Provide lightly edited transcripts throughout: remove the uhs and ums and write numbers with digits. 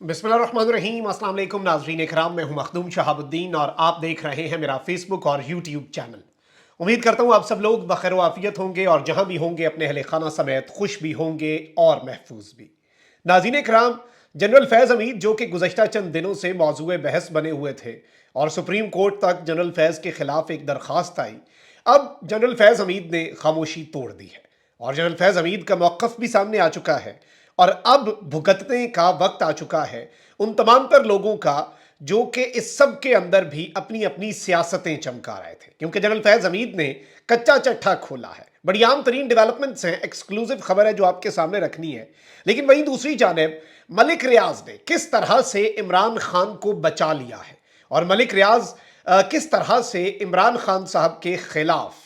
बिस्मिल्लाहिर्रहमानिर्रहीम। अस्सलाम वालेकुम नाज़रीन इकराम, मैं हूं मखदूम शहाबुद्दीन और आप देख रहे हैं मेरा फेसबुक और यूट्यूब चैनल। उम्मीद करता हूं आप सब लोग बखैर आफियत होंगे और जहां भी होंगे अपने अहले खाना समेत खुश भी होंगे और महफूज भी। नाज़रीन इकराम, जनरल फैज़ हमीद जो कि गुज़श्ता चंद दिनों से मौजूए बहस बने हुए थे और सुप्रीम कोर्ट तक जनरल फैज़ के खिलाफ एक दरख्वास्त आई, अब जनरल फैज़ हमीद ने खामोशी तोड़ दी है और जनरल फैज़ हमीद का मौक़िफ़ भी सामने आ चुका है और अब भुगतने का वक्त आ चुका है उन तमाम तर लोगों का जो कि इस सब के अंदर भी अपनी अपनी सियासतें चमका रहे थे, क्योंकि जनरल फैज़ हमीद ने कच्चा चट्टा खोला है। बड़ी आम तरीन डेवलपमेंट्स हैं, एक्सक्लूसिव खबर है जो आपके सामने रखनी है। लेकिन वहीं दूसरी जानिब मलिक रियाज ने किस तरह से इमरान खान को बचा लिया है और मलिक रियाज किस तरह से इमरान खान साहब के खिलाफ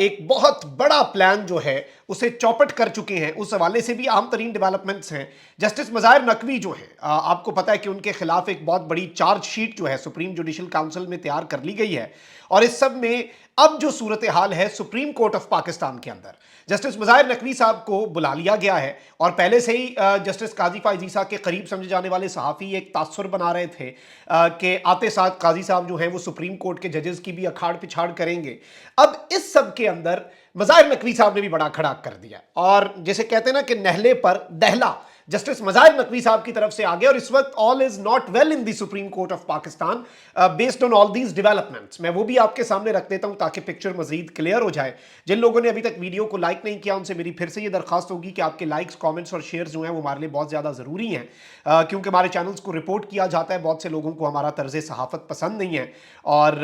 एक बहुत बड़ा प्लान जो है उसे चौपट कर चुके हैं, उस हवाले से भी अहम तरीन डेवलपमेंट्स हैं। जस्टिस मज़ाहिर नकवी जो है, आपको पता है कि उनके खिलाफ एक बहुत बड़ी चार्जशीट जो है सुप्रीम जुडिशल काउंसिल में तैयार कर ली गई है और इस सब में अब जो सूरत हाल है सुप्रीम कोर्ट ऑफ पाकिस्तान के अंदर जस्टिस मज़ाहिर नकवी साहब को बुला लिया गया है और पहले से ही जस्टिस काजी फ़ाइज़ ईसा के करीब समझे जाने वाले सहाफ़ी एक तासुर बना रहे थे कि आते साथ काजी साहब जो हैं वो सुप्रीम कोर्ट के जजेस की भी अखाड़ पिछाड़ करेंगे। अब इस सब के अंदर मज़ाहिर नकवी साहब ने भी बड़ा खड़ा कर दिया और जैसे कहते हैं ना कि नहले पर दहला जस्टिस मज़ाहिर नकवी साहब की तरफ से आ गया और इस वक्त all is not well in the supreme court of Pakistan based on all these developments. मैं वो भी आपके सामने रख देता हूं ताकि पिक्चर मजीद क्लियर हो जाए। जिन लोगों ने अभी तक वीडियो को लाइक नहीं किया उनसे मेरी फिर से ये दरखास्त होगी कि आपके लाइक्स, कमेंट्स और शेयर्स जो हैं वो हमारे लिए बहुत ज़्यादा ज़रूरी हैं, क्योंकि हमारे चैनल्स को रिपोर्ट किया जाता है। बहुत से लोगों को हमारा तर्ज सहाफ़त पसंद नहीं है और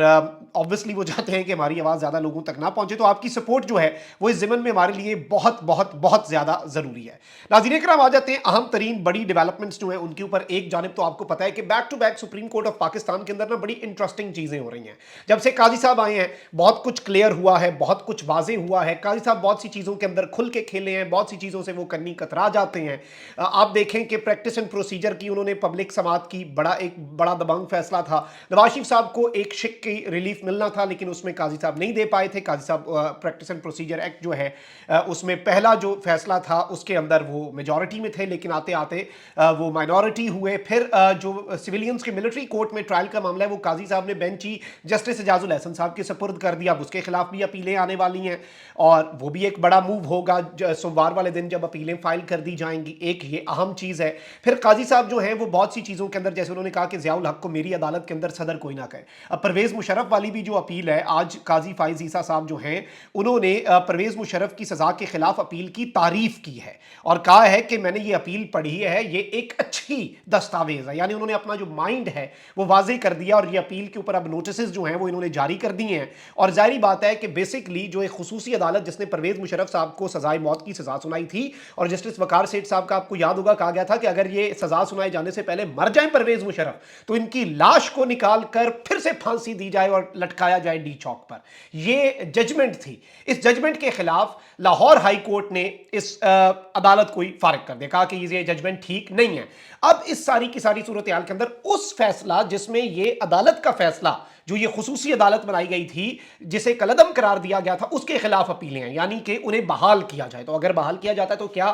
ऑब्वियसली वो चाहते हैं कि हमारी आवाज़ ज़्यादा लोगों तक ना पहुँचे, तो आपकी सपोर्ट जो है वो इस ज़िमन में हमारे लिए बहुत बहुत बहुत ज़्यादा ज़रूरी है। नाज़रीन इकराम, आ जाते हैं अहम तरीन बड़ी डेवलपमेंट्स जो हैं उनके ऊपर। एक जानिब तो आपको पता है कि back to back supreme court of Pakistan के अंदर ना बड़ी इंटरेस्टिंग चीज़ें हो रही हैं। जब से काजी साहब आए हैं बहुत कुछ क्लियर हुआ है, बहुत कुछ वाजे हुआ है। काजी साहब बहुत सी चीज़ों के अंदर खुल के खेले हैं, बहुत सी चीज़ों से वो कन्नी कतरा जाते हैं। आप देखें कि प्रैक्टिस एंड प्रोसीजर की उन्होंने पब्लिक समात की एक बड़ा दबंग फैसला था। नवाज शरीफ साहब को एक शिक की रिलीफ मिलना था लेकिन उसमें काजी साहब नहीं दे पाए थे। काजी साहब प्रैक्टिस एंड प्रोसीजर एक्ट जो है उसमें पहला जो फैसला था उसके अंदर वो मेजॉरिटी में थे लेकिन आते आते वो माइनॉरिटी हुए। फिर जो सिविलियंस के मिलिट्री कोर्ट में ट्रायल का मामला है वो काजी साहब ने बेंची जस्टिस एजाजुल एहसन साहब के सपुर्द कर दिया। अब उसके खिलाफ भी अपीलें आने वाली हैं और वो भी एक बड़ा मूव होगा सोमवार वाले दिन जब अपीलें फाइल कर दी जाएंगी। एक ये अहम चीज़ है। फिर काजी साहब जो हैं वो बहुत सी चीज़ों के अंदर, जैसे उन्होंने कहा कि ज़ियाउल हक को मेरी अदालत के अंदर सदर कोई ना कहे। अब परवेज़ मुशर्रफ वाली भी जो अपील है, आज काजी फ़ाइज़ ईसा साहब जो हैं उन्होंने परवेज़ मुशर्रफ की सज़ा के खिलाफ अपील की तारीफ़ की है और कहा है कि मैंने ये अपील पढ़ी है, ये एक अच्छी दस्तावेज है। यानी उन्होंने अपना जो माइंड है वो वाजे कर दिया और ये अपील के ऊपर अब नोटिस जो हैं वो इन्होंने जारी कर दिए हैं। और जाहिर बात है कि बेसिकली जो एक खुसूसी अदालत जिसने परवेज़ मुशर्रफ साहब को सजाए मौत की सजा सुनाई थी और जस्टिस वकार सेठ साहब का आपको याद होगा कहा गया था कि अगर ये सजा सुनाए जाने से पहले मर जाए परवेज़ मुशर्रफ तो इनकी लाश को निकाल कर फिर से फांसी दी जाए और लटकाया जाए डी चौक पर। ये जजमेंट थी। इस जजमेंट के खिलाफ लाहौर हाई कोर्ट ने इस अदालत को ही फारिग कर दिया, कहा कि ये जजमेंट ठीक नहीं है। अब इस सारी की सारी सूरत हाल के अंदर उस फैसला जिसमें ये अदालत का फैसला जो ये खुसूसी अदालत बनाई गई थी जिसे कलअदम करार दिया गया था उसके खिलाफ अपीलें हैं, यानी कि उन्हें बहाल किया जाए। तो अगर बहाल किया जाता है तो क्या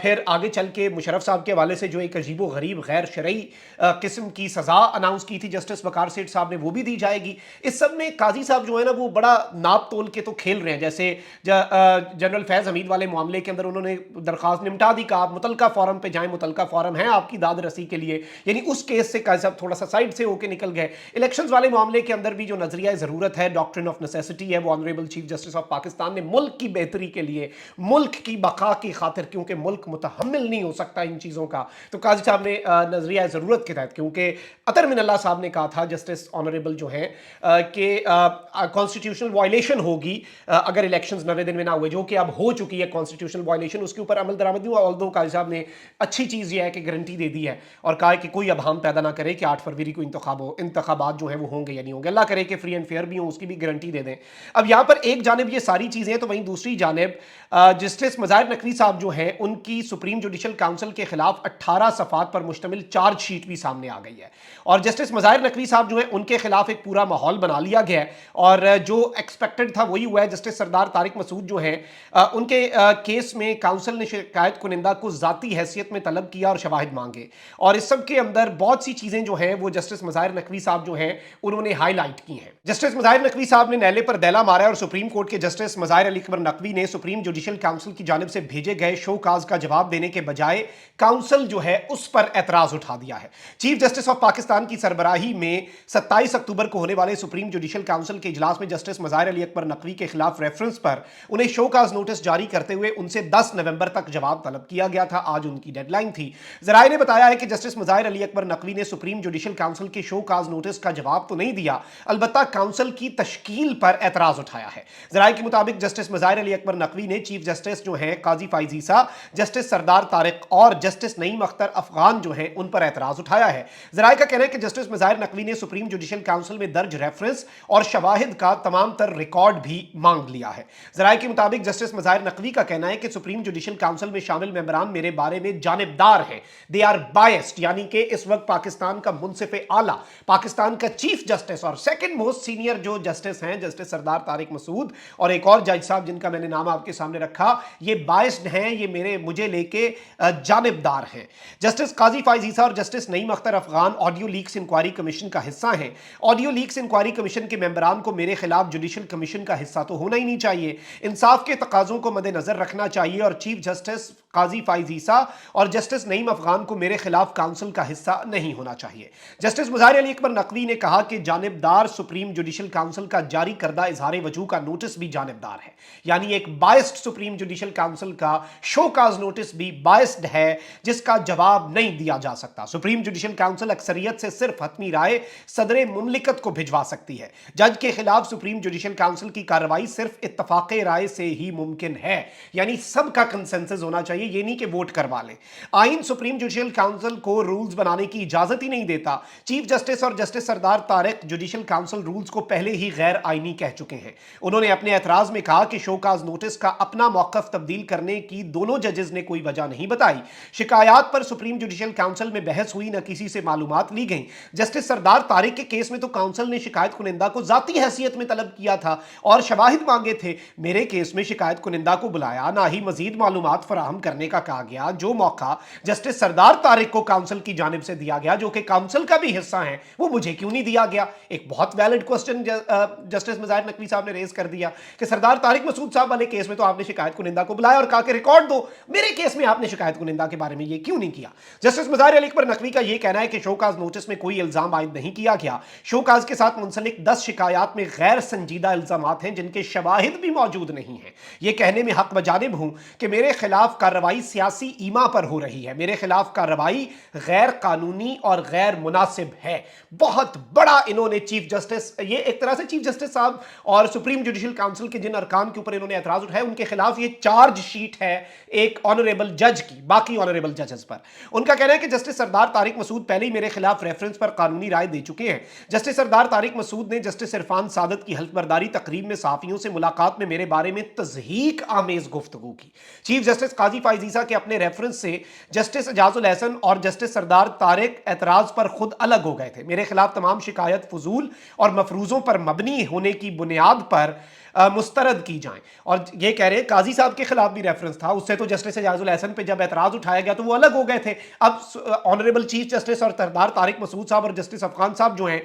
फिर आगे चल के मुशर्रफ साहब के हवाले से जो एक अजीबो गरीब गैर शरई किस्म की सजा अनाउंस की थी जस्टिस वकार सेठ साहब ने, वो भी दी जाएगी। इस सब में काजी साहब जो है ना वो बड़ा नाप तोल के तो खेल रहे हैं। जैसे जनरल फैज़ हमीद वाले मामले के अंदर उन्होंने दरखास्त निपटा दी, कहा आप मुतलका फॉरम पे जाएं, मुतलका फॉरम है आपकी दाद रसी के लिए। यानी उस केस से काजी साहब थोड़ा सा साइड से होकर निकल गए। इलेक्शंस वाले मामले के अंदर भी जो नजरिया ज़रूरत है, डॉक्ट्रिन ऑफ नेसेसिटी है, वो honourable chief justice of Pakistan ने मुल्क की बेहतरी के लिए, मुल्क की बका की खातिर, क्योंकि मुल्क मुतहम्मिल नहीं हो सकता इन चीज़ों का, तो काजी साहब ने नजरिया ज़रूरत के तहत, क्योंकि अतर मिनल्ला साहब ने कहा था जस्टिस ऑनरेबल जो हैं कि कॉन्स्टिट्यूशनल वायलेशन होगी अगर इलेक्शंस 90 दिन में ना हुए, जो कि अब हो चुकी है कॉन्स्टिट्यूशनल वायलेशन, उसके ऊपर अमल दरामद नहीं हुआ। ऑल्दो काजी साहब ने अच्छी चीज़ ये है कि गारंटी दे दी है और कहा कि कोई अब हम पैदा ना करे कि 8 फरवरी को इंतखाबात जो है वो होंगे या نہیں ہوں گے. اللہ کرے کہ فری اینڈ فیئر بھی ہوں, اس کی بھی گارنٹی دے دیں. اب یہاں پر ایک جانب یہ ساری چیزیں ہیں تو وہیں دوسری جانب جسٹس مظاہر نقوی صاحب جو ہیں ان کی سپریم جوڈیشل کاؤنسل کے خلاف 18 صفحات پر مشتمل چارج شیٹ بھی سامنے آ گئی ہے, اور جسٹس مظاہر نقوی صاحب جو ہیں ان کے خلاف ایک پورا ماحول بنا لیا گیا ہے, اور جو ایکسپیکٹڈ تھا وہی ہوا ہے. جسٹس سردار طارق مسعود جو ہیں ان کے کیس میں کاؤنسل نے شکایت کنندہ کو ذاتی حیثیت میں طلب کیا اور شواہد مانگے, اور اس سب کے اندر بہت سی چیزیں جو ہیں وہ جسٹس مظاہر نقوی صاحب جو ہیں انہوں نے ہائی لائٹ کی ہیں. جسٹس مظاہر نقوی صاحب نے نیلے پر دیلا مارا, اور سپریم کورٹ کے جسٹس مظاہر علی اکبر نقوی نے سپریم جوڈیشل کاؤنسل کی جانب سے بھیجے گئے شو کاز کا جواب دینے کے بجائے کاؤنسل جو ہے اس پر اعتراض اٹھا دیا ہے. چیف جسٹس آف پاکستان کی سربراہی میں 27 اکتوبر کو ہونے والے سپریم جوڈیشل کاؤنسل کے اجلاس میں جسٹس مظاہر علی اکبر نقوی کے خلاف ریفرنس پر انہیں شو کاز نوٹس جاری کرتے ہوئے ان سے 10 نومبر تک جواب طلب کیا گیا تھا. آج ان کی ڈیڈ لائن تھی. ذرائع نے بتایا ہے کہ جسٹس مظاہر علی اکبر نقوی نے سپریم جوڈیشل کاؤنسل کے شو کاز نوٹس کا جواب تو نہیں دیا, البتہ کاؤنسل کی تشکیل پر اعتراض اٹھایا ہے. ذرائع کے مطابق جسٹس مظاہر علی اکبر نقوی نے چیف جسٹس جو ہیں قاضی فائز عیسیٰ, جسٹس سردار طارق اور جسٹس نعیم اختر افغان جو ہیں ان پر اعتراض اٹھایا ہے. ذرائع کا کہنا ہے کہ جسٹس مظاہر نقوی نے سپریم جوڈیشل کاؤنسل میں درج ریفرنس اور شواہد کا تمام تر ریکارڈ بھی مانگ لیا ہے. ذرائع کے مطابق جسٹس مظاہر نقوی کا کہنا ہے کہ سپریم جوڈیشل کاؤنسل میں شامل ممبران میرے بارے میں جانبدار ہیں, دے آر بائسڈ, یعنی کہ اس وقت پاکستان کا منصف اعلیٰ, پاکستان کا چیف جسٹس اور سیکنڈ موسٹ سینئر جو جسٹس ہیں جسٹس سردار طارق مسعود اور ایک اور جج صاحب جن کا میں نے نام آپ کے سامنے رکھا, یہ بائسڈ ہیں, یہ مجھے لے کے جانبدار ہیں. جسٹس قاضی فائز عیسیٰ اور justice Naeem Akhtar Afghan audio leaks inquiry commission کا حصہ ہیں. آڈیو لیکس انکوائری کمیشن کے ممبران کو میرے خلاف جوڈیشل کمیشن کا حصہ تو ہونا ہی نہیں چاہیے, انصاف کے تقاضوں کو مد نظر رکھنا چاہیے, اور چیف جسٹس قاضی فائز عیسیٰ اور جسٹس نعیم افغان کو میرے خلاف کاؤنسل کا حصہ نہیں ہونا چاہیے. جسٹس مظاہر علی اکبر نقوی نے کہا کہ جانبدار سپریم جوڈیشل کاؤنسل کا جاری کردہ اظہار وجوہ کا نوٹس بھی جانبدار ہے, یعنی ایک بائسڈ سپریم جوڈیشل کاؤنسل کا شو کاز نوٹس بھی بائسڈ ہے جس کا جواب نہیں دیا جا سکتا. سپریم جوڈیشل کاؤنسل اکثریت سے صرف حتمی رائے صدر مملکت کو بھجوا سکتی ہے. جج کے خلاف سپریم جوڈیشل کاؤنسل کی کارروائی صرف اتفاق رائے سے ہی ممکن ہے, یعنی سب کا کنسنسس ہونا چاہیے, یہ نہیں کہ ووٹ کروا لیں. آئین سپریم جوڈیشل کاؤنسل کو رولز بنانے کی اجازت ہی نہیں دیتا. چیف جسٹس اور جسٹس سردار طارق جوڈیشل کاؤنسل رولز کو پہلے ہی غیر آئینی کہہ چکے ہیں. انہوں نے اپنے اعتراض میں کہا کہ شو کاز نوٹس کا اپنا موقف تبدیل کرنے کی دونوں ججز نے کوئی وجہ نہیں بتائی. شکایات پر سپریم جوڈیشل کاؤنسل میں بحث ہوئی, نہ کسی سے معلومات لی گئیں. جسٹس سردار طارق کے کیس میں تو کاؤنسل نے شکایت کنندہ کو ذاتی حیثیت میں طلب کیا تھا اور شواہد مانگے تھے. میرے کیس میں شکایت کنندہ کو بلایا, نہ ہی مزید معلومات فراہم کرنے کا کہا گیا. جو موقع جسٹس سردار طارق کو کاؤنسل کی جانب سے دیا گیا, جو کہ کاؤنسل کا بھی حصہ ہے, وہ مجھے کیوں نہیں دیا گیا؟ ایک بہت ویلڈ کوسچن جسٹس مظاہر نقوی صاحب نے ریز کر دیا کہ سردار طارق مسعود صاحب والے کیس میں تو آپ نے شکایت کنندہ کو بلایا اور کہا کہ ریکارڈ دو, میرے کیس میں آپ نے شکایت کنندہ کے بارے میں یہ کیوں نہیں کیا؟ جسٹس مظاہر علی اکبر نقوی کا یہ کہنا ہے کہ شو کاز نوٹس میں کوئی الزام عائد نہیں کیا گیا. شو کاز کے ساتھ منسلک 10 شکایات میں غیر سنجیدہ الزامات ہیں جن کے شواہد بھی موجود نہیں ہیں. یہ کہنے میں حق بجانب ہوں کہ میرے خلاف کارروائی سیاسی ایما پر ہو رہی ہے, میرے خلاف کارروائی غیر قانونی اور غیر مناسب ہے. بہت بڑا انہوں نے چیف جسٹس, یہ ایک طرح سے چیف جسٹس صاحب اور سپریم جوڈیشل کاؤنسل کے جن ارکان کے اوپر انہوں نے اعتراض اٹھایا ان کے خلاف یہ چارج شیٹ ہے ایک آنریبل جج کی باقی آنریبل ججز پر. ان کا کہنا ہے کہ جسٹس سردار طارق مسعود پہلے ہی میرے خلاف ریفرنس پر قانونی رائے دے چکے ہیں. جسٹس سردار طارق مسعود نے جسٹس عرفان سعادت کی حلف برداری تقریب میں صحافیوں سے ملاقات میں میرے بارے میں تضحیک آمیز گفتگو کی. چیف جسٹس قاضی فائز عیسیٰ کے اپنے ریفرنس سے جسٹس اعجاز الحسن اور جسٹس سردار طارق اعتراض پر خود الگ ہو گئے تھے. میرے خلاف تمام شکایت فضول اور مفروضوں پر مبنی ہونے کی بنیاد پر مسترد کی جائیں. اور یہ کہہ رہے قاضی صاحب کے خلاف بھی ریفرنس تھا, اس سے تو جسٹس اعجاز الحسن پہ جب اعتراض اٹھایا گیا تو وہ الگ ہو گئے تھے. اب آنریبل چیف جسٹس اور سردار طارق مسعود صاحب اور جسٹس افغان صاحب جو ہیں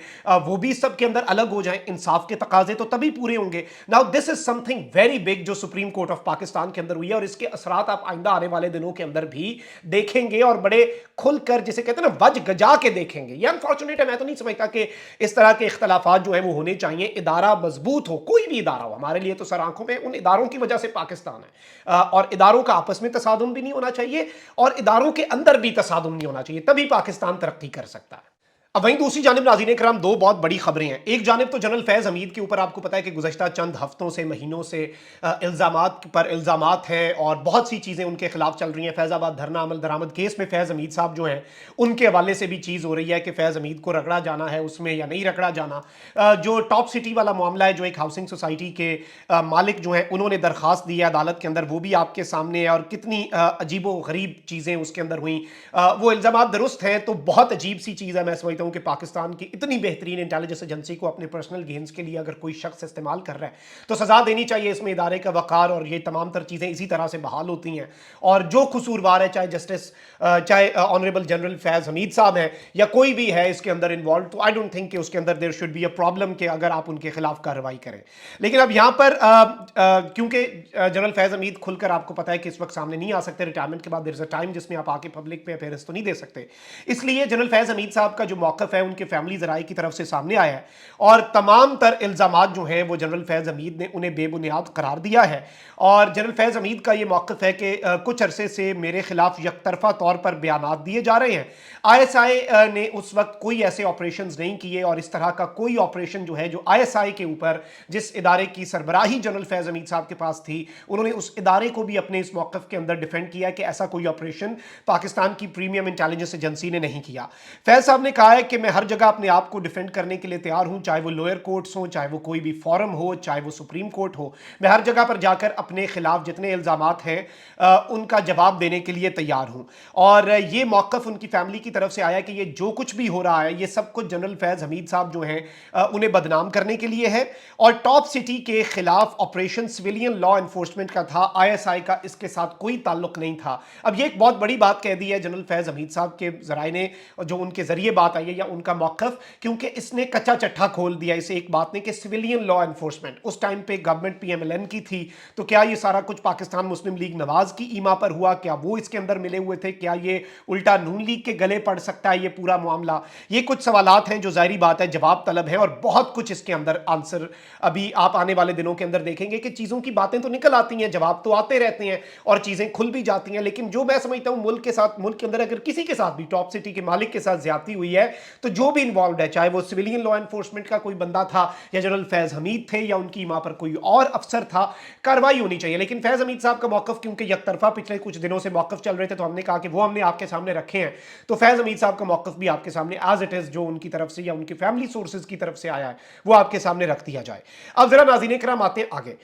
وہ بھی سب کے اندر الگ ہو جائیں. انصاف کے تقاضے تو تبھی پورے ہوں گے. Now this is some thing very big جو سپریم کورٹ آف پاکستان کے اندر ہوئی ہے, اور اس کے اثرات آپ آئندہ آنے والے دنوں کے اندر بھی دیکھیں گے اور بڑے کھل کر جسے کہتے ہیں نا وج گجا کے دیکھیں گے. یہ انفارچونیٹ ہے, میں تو نہیں سمجھتا کہ اس طرح کے اختلافات جو ہیں وہ ہونے چاہیے. ادارہ مضبوط ہو, کوئی بھی ادارہ ہو, ہمارے لیے تو سر آنکھوں میں ان اداروں کی وجہ سے پاکستان ہے, اور اداروں کا آپس میں تصادم بھی نہیں ہونا چاہیے اور اداروں کے اندر بھی تصادم نہیں ہونا چاہیے, تبھی پاکستان ترقی کر سکتا ہے. अब वहीं दूसरी जानिब नाज़रीन कराम दो बहुत बड़ी खबरें हैं। एक जानिब तो जनरल फैज़ हमीद के ऊपर आपको पता है कि गुज़श्ता चंद हफ्तों से, महीनों से इल्ज़ामात पर इल्ज़ामात हैं और बहुत सी चीज़ें उनके खिलाफ चल रही हैं। फैज़ाबाद धरना अमल दरामद केस में फैज़ हमीद साहब जो हैं उनके हवाले से भी चीज़ हो रही है कि फैज़ हमीद को रगड़ा जाना है उसमें या नहीं रगड़ा जाना। जो टॉप सिटी वाला मामला है, जो एक हाउसिंग सोसाइटी के मालिक जो हैं उन्होंने दरख्वास्त दी है अदालत के अंदर, वो भी आपके सामने है और कितनी अजीबो गरीब चीज़ें उसके अंदर हुई। वो इल्ज़ामात दुरुस्त हैं तो बहुत अजीब सी चीज़ है। मैं समझता हूँ कि पाकिस्तान की इतनी बेहतरीन इंटेलिजेंस एजेंसी को अपने पर्सनल गेन्स के लिए अगर कोई शख्स इस्तेमाल कर रहा है तो सज़ा देनी चाहिए। इसमें इदारे का वक़ार और ये तमाम तर चीज़ें इसी तरह से बहाल होती हैं और जो कसूरवार है, चाहे जस्टिस चाहे ऑनरेबल जनरल फैज़ हमीद साहब हैं या कोई भी है इसके अंदर इन्वॉल्व, तो आई डोंट थिंक कि उसके अंदर there should be a problem कि अगर आप उनके खिलाफ कार्रवाई करें। लेकिन अब यहाँ पर क्योंकि जनरल फैज़ हमीद खुलकर आपको पता है कि इस वक्त सामने नहीं आ सकते, रिटायरमेंट के बाद देयर इज़ अ टाइम जिसमें आप आके पब्लिक पे अपेयरेंस तो नहीं दे सकते, इसलिए जनरल फैज़ हमीद साहब का जो मौक़िफ़ है उनके फैमिली ज़राए की तरफ से सामने आया है और तमाम तर इल्ज़ामात जो हैं वो जनरल फैज़ हमीद ने उन्हें बेबुनियाद करार दिया है। और जनरल फैज़ हमीद का ये मौक़िफ़ है कि कुछ अरसे से मेरे खिलाफ यकतरफ़ा तौर पर बयानात दिए जा रहे हैं। ISI ने उस वक्त कोई ऐसे ऑपरेशंस नहीं किए और इस तरह का कोई ऑपरेशन जो है जो ISI के ऊपर जिस इदारे की सरबराही जनरल फैज़ हमीद साहब के पास थी, उन्होंने उस इदारे को भी अपने इस मौक़िफ़ के अंदर डिफेंड किया कि ऐसा कोई ऑपरेशन पाकिस्तान की प्रीमियम इंटेलिजेंस एजेंसी ने नहीं किया। फैज़ साहब ने कहा है कि मैं हर जगह अपने आप को डिफेंड करने के लिए तैयार हूं, चाहे वो लोअर कोर्ट्स हो, चाहे वो कोई भी फॉरम हो, चाहे वो सुप्रीम कोर्ट हो। मैं हर जगह पर जाकर अपने खिलाफ जितने इल्ज़ामात हैं उनका जवाब देने के लिए तैयार हूं। और ये मौक़िफ़ उनकी फैमिली की तरफ से आया कि ये जो कुछ भी हो रहा है ये सब कुछ जनरल फैज़ हमीद साहब जो हैं उन्हें बदनाम करने के लिए है और टॉप सिटी के खिलाफ ऑपरेशन सिविलियन लॉ एनफोर्समेंट का था, ISI का इसके साथ कोई ताल्लुक नहीं था। अब ये एक बहुत बड़ी बात कह दी है जनरल फैज़ हमीद साहब के ज़राए ने, जो उनके ज़रिए बात आई है या उनका मौक़िफ़, क्योंकि इसने कच्चा चट्ठा खोल दिया इसे एक बात ने कि सिविलियन लॉ एनफोर्समेंट उस टाइम पे गवर्नमेंट PMLN की थी, तो क्या ये सारा कुछ पाकिस्तान मुस्लिम लीग नवाज की ईमा पर हुआ? क्या वो इसके अंदर मिले हुए थे? क्या ये उल्टा नून लीग के गले पड़ सकता है ये पूरा मामला? ये कुछ सवालात हैं जो ज़ाहिरी बात है जवाब तलब है और बहुत कुछ इसके अंदर आंसर अभी आप आने वाले दिनों के अंदर देखेंगे कि चीज़ों की बातें तो निकल आती हैं, जवाब तो आते रहते हैं और चीज़ें खुल भी जाती हैं। लेकिन जो मैं समझता हूँ मुल्क के साथ, मुल्क के अंदर अगर किसी के साथ भी टॉप सिटी के मालिक के साथ ज्यादती हुई है तो जो भी इन्वॉल्व है, चाहे वो सिविलियन लॉ एनफोर्समेंट का कोई बंदा था या जनरल फैज़ हमीद थे या उनकी मां पर कोई और अफसर था, कार्रवाई होनी चाहिए। लेकिन फैज़ हमीद साहब का मौक़िफ़ क्योंकि यकतरफा पिछले कुछ दिनों से मौक़िफ़ चल रहे थे तो हमने कहा कि वो हमने आपके सामने रखे हैं, तो फैज़ हमीद साहब का मौक़िफ़ भी आपके सामने एज इट इज़ जो उनकी तरफ से या उनकी फैमिली सोर्सेज की तरफ से आया है वो आपके सामने रख दिया जाए। अब जरा नाज़रीन किराम आते हैं आगे।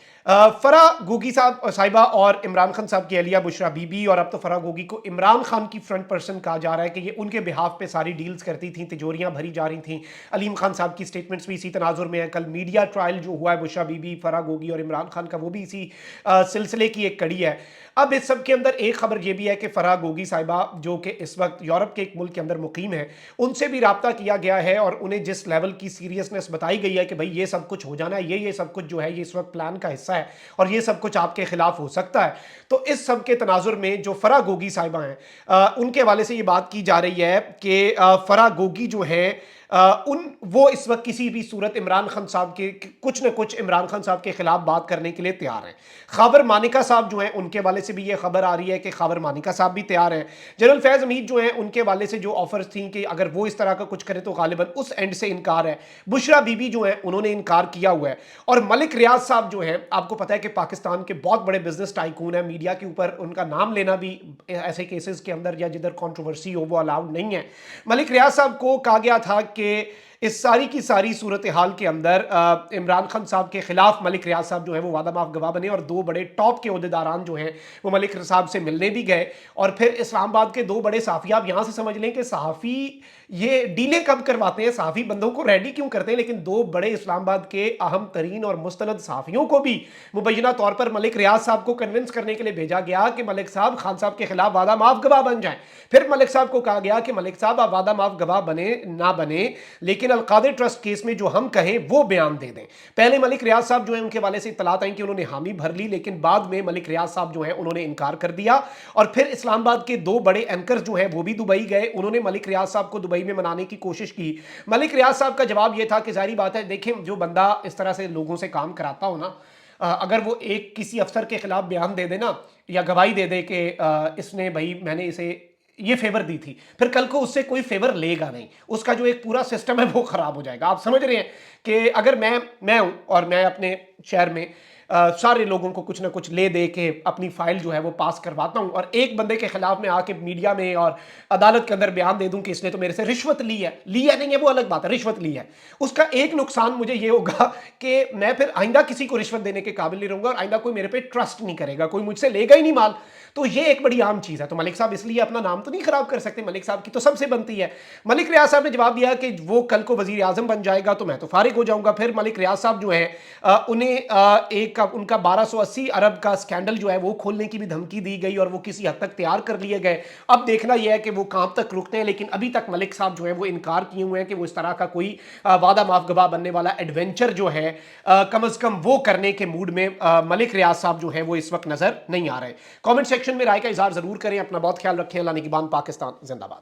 फरा गोगी साहब साहिबा और इमरान खान साहब की अहलिया बुशरा बीबी, और अब तो फरा गोगी को इमरान खान की फ्रंट पर्सन कहा जा रहा है कि ये उनके बिहाफ पे सारी डील्स करती थी, तिजोरियां भरी जा रही थी। अलीम खान साहब की स्टेटमेंट्स भी इसी तनाजुर में है। कल मीडिया ट्रायल जो हुआ है बुशरा बीबी, फरा गोगी और इमरान खान का, वो भी इसी सिलसिले की एक कड़ी है। अब इस सब के अंदर एक खबर यह भी है कि फराह गोगी साहिबा जो कि इस वक्त यूरोप के एक मुल्क के अंदर मुकीम है, उनसे भी राब्ता किया गया है और उन्हें जिस लेवल की सीरियसनेस बताई गई है कि भाई ये सब कुछ हो जाना है, ये सब कुछ जो है ये इस वक्त प्लान का हिस्सा है और ये सब कुछ आपके खिलाफ हो सकता है। तो इस सब के तनाजुर में जो फराह गोगी साहिबा हैं उनके हवाले से ये बात की जा रही है कि फराह गोगी जो है वो इस वक्त किसी भी सूरत इमरान खान साहब के कुछ न कुछ इमरान खान साहब के खिलाफ बात करने के लिए तैयार हैं। खबर मानिका साहब जो हैं उनके वाले से भी ये खबर आ रही है कि खबर मानिका साहब भी तैयार हैं। जनरल फैज़ हमीद जो हैं उनके वाले से जो ऑफर्स थी कि अगर वो इस तरह का कुछ करे तो गालिबन उस एंड से इनकार है। बुशरा बीबी जो है उन्होंने इनकार किया हुआ है। और मलिक रियाज साहब जो है, आपको पता है कि पाकिस्तान के बहुत बड़े बिजनेस टाइकून है, मीडिया के ऊपर उनका नाम लेना भी ऐसे केसेस के अंदर या जिधर कंट्रोवर्सी हो वो अलाउड नहीं है। मलिक रियाज साहब को कहा गया था कि इस सारी की सारी सूरत हाल के अंदर इमरान खान साहब के खिलाफ मलिक रियाज साहब जो है वो वादा माफ गवाह बने और दो बड़े टॉप के ओहदेदारान जो हैं वो मलिक साहब से मिलने भी गए। और फिर इस्लामाबाद के दो बड़े सहाफ़ी, आप यहाँ से समझ लें कि सहाफ़ी ये डीलें कब करवाते हैं, सहाफ़ी बंदों को रेडी क्यों करते हैं, लेकिन दो बड़े इस्लामाबाद के अहम तरीन और मुस्तनद सहाफ़ियों को भी मुबैना तौर पर मलिक रियाज साहब को कन्विंस करने के लिए भेजा गया कि मलिक साहब खान साहब के खिलाफ वादा माफ गवाह बन जाएं। फिर मलिक साहब को कहा गया कि मलिक साहब आप वादा माफ गवाह बने ना बने, लेकिन अलकादिर ट्रस्ट केस में जो हम कहें वो बयान दे दें। पहले मलिक रियाज साहब जो है उनके वाले से इत्तलात आई कि उन्होंने हामी भर ली, लेकिन बाद में मलिक रियाज साहब जो है उन्होंने इनकार कर दिया। और फिर इस्लामाबाद के दो बड़े एंकर्स जो हैं वो भी दुबई गए, उन्होंने मलिक रियाज साहब को दुबई में मनाने की कोशिश की। मलिक रियाज साहब का जवाब यह था कि जाहिर बात है, देखें जो बंदा इस तरह से लोगों से काम कराता हो ना, अगर वो एक किसी अफसर के खिलाफ बयान दे दे ना या गवाही दे दे कि इसने भाई मैंने इसे یہ فیور دی تھی، پھر کل کو اس سے کوئی فیور لے گا نہیں، اس کا جو ایک پورا سسٹم ہے وہ خراب ہو جائے گا۔ آپ سمجھ رہے ہیں کہ اگر میں ہوں اور میں اپنے شہر میں سارے لوگوں کو کچھ نہ کچھ لے دے کے اپنی فائل جو ہے وہ پاس کرواتا ہوں، اور ایک بندے کے خلاف میں آ کے میڈیا میں اور عدالت کے اندر بیان دے دوں کہ اس نے تو میرے سے رشوت لی ہے، نہیں ہے وہ الگ بات ہے، رشوت لی ہے، اس کا ایک نقصان مجھے یہ ہوگا کہ میں پھر آئندہ کسی کو رشوت دینے کے قابل نہیں رہوں گا، اور آئندہ کوئی میرے پہ ٹرسٹ نہیں کرے گا، کوئی مجھ سے لے گا ہی نہیں مال۔ تو یہ ایک بڑی عام چیز ہے۔ تو ملک صاحب اس لیے اپنا نام تو نہیں خراب کر سکتے، ملک صاحب کی تو سب سے بنتی ہے۔ ملک ریاض صاحب نے جواب دیا کہ وہ کل کو وزیر اعظم بن جائے گا تو میں تو فارغ ہو جاؤں گا۔ پھر ملک ریاض صاحب جو ہیں انہیں ان کا 1280 ارب کا سکینڈل جو ہے وہ کھولنے کی بھی دھمکی دی گئی، اور وہ کسی حد تک تیار کر لیے گئے۔ اب دیکھنا یہ ہے کہ وہ کہاں تک رکتے ہیں، لیکن ابھی تک ملک صاحب جو ہیں وہ انکار کیے ہوئے ہیں کہ وہ اس طرح کا کوئی وعدہ معاف گواہ بننے والا ایڈونچر جو ہے کم از کم وہ کرنے کے موڈ میں ملک ریاض صاحب جو ہیں وہ اس وقت نظر نہیں آ رہے۔ کامنٹ سیکشن میں رائے کا اظہار ضرور کریں، اپنا بہت خیال رکھیں۔ اللہ نگہبان، پاکستان زندہ باد۔